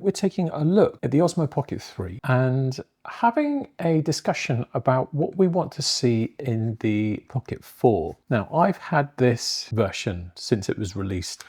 We're taking a look at the Osmo Pocket 3 and having a discussion about what we want to see in the Pocket 4. Now, I've had this version since it was released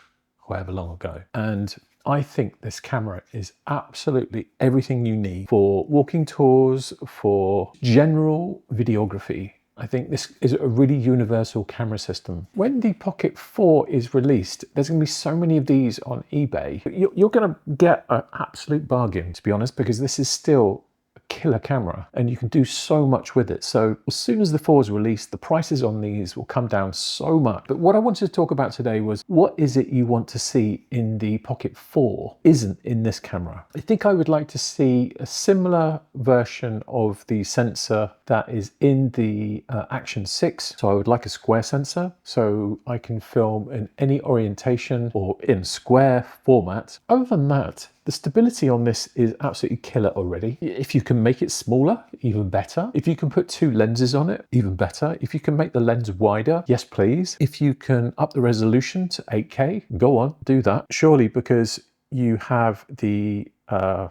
however long ago, and I think this camera is absolutely everything you need for walking tours, for general videography. I think this is a really universal camera system. When the Pocket 4 is released, there's going to be so many of these on eBay. You're going to get an absolute bargain, to be honest, because this is still killer camera and you can do so much with it. So as soon as the 4 is released, the prices on these will come down so much. But what I wanted to talk about today was, what is it you want to see in the Pocket 4 isn't in this camera? I think I would like to see a similar version of the sensor that is in the Action 6. So I would like a square sensor so I can film in any orientation or in square format. Other than that, the stability on this is absolutely killer already. If you can make it smaller, even better. If you can put 2 lenses on it, even better. If you can make the lens wider, yes please. If you can up the resolution to 8K, go on, do that. Surely, because you have the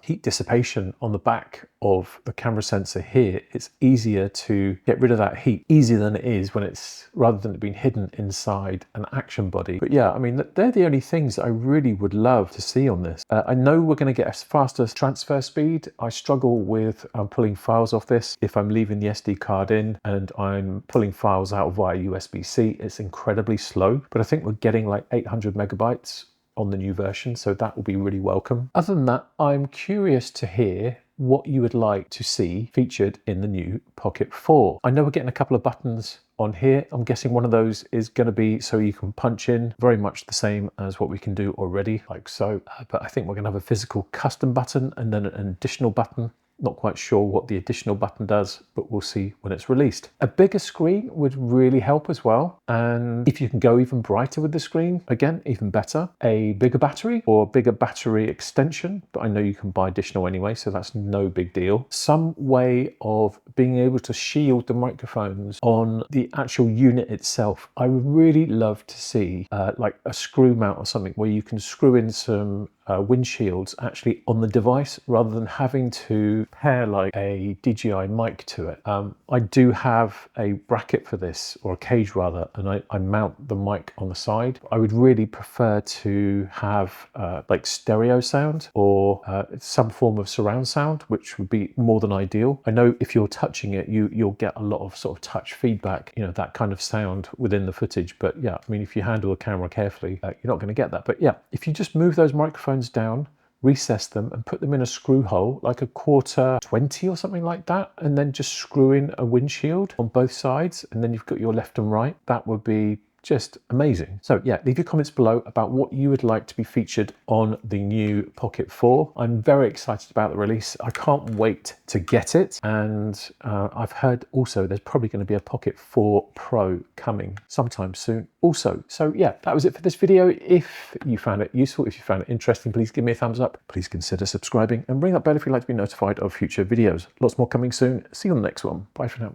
heat dissipation on the back of the camera sensor here, it's easier to get rid of that heat, easier than it is when it's, rather than it being hidden inside an action body. But yeah, I mean, they're the only things that I really would love to see on this. I know we're going to get a faster transfer speed. I struggle with pulling files off this. If I'm leaving the SD card in and I'm pulling files out via USB-C, it's incredibly slow. But I think we're getting like 800 megabytes on the new version, so that will be really welcome. Other than that, I'm curious to hear what you would like to see featured in the new Pocket 4. I know we're getting a couple of buttons on here. I'm guessing one of those is going to be so you can punch in, very much the same as what we can do already, like so. But I think we're going to have a physical custom button and then an additional button. Not quite sure what the additional button does, but we'll see when it's released. A bigger screen would really help as well. And if you can go even brighter with the screen, again, even better. A bigger battery or a bigger battery extension, but I know you can buy additional anyway, so that's no big deal. Some way of being able to shield the microphones on the actual unit itself. I would really love to see like a screw mount or something where you can screw in some windshields actually on the device rather than having to pair like a DJI mic to it. I do have a bracket for this, or a cage rather, and I mount the mic on the side. I would really prefer to have like stereo sound or some form of surround sound, which would be more than ideal. I know if you're touching it, you'll get a lot of sort of touch feedback, you know, that kind of sound within the footage. But yeah, I mean, if you handle the camera carefully, you're not going to get that. But yeah, if you just move those microphones down, recess them and put them in a screw hole, like a 1/4-20 or something like that, and then just screw in a windshield on both sides, and then you've got your left and right. That would be just amazing. So yeah, leave your comments below about what you would like to be featured on the new Pocket 4. I'm very excited about the release. I can't wait to get it. And I've heard also there's probably going to be a Pocket 4 Pro coming sometime soon also. So yeah, that was it for this video. If you found it useful, if you found it interesting, please give me a thumbs up. Please consider subscribing and ring that bell if you'd like to be notified of future videos. Lots more coming soon. See you on the next one. Bye for now.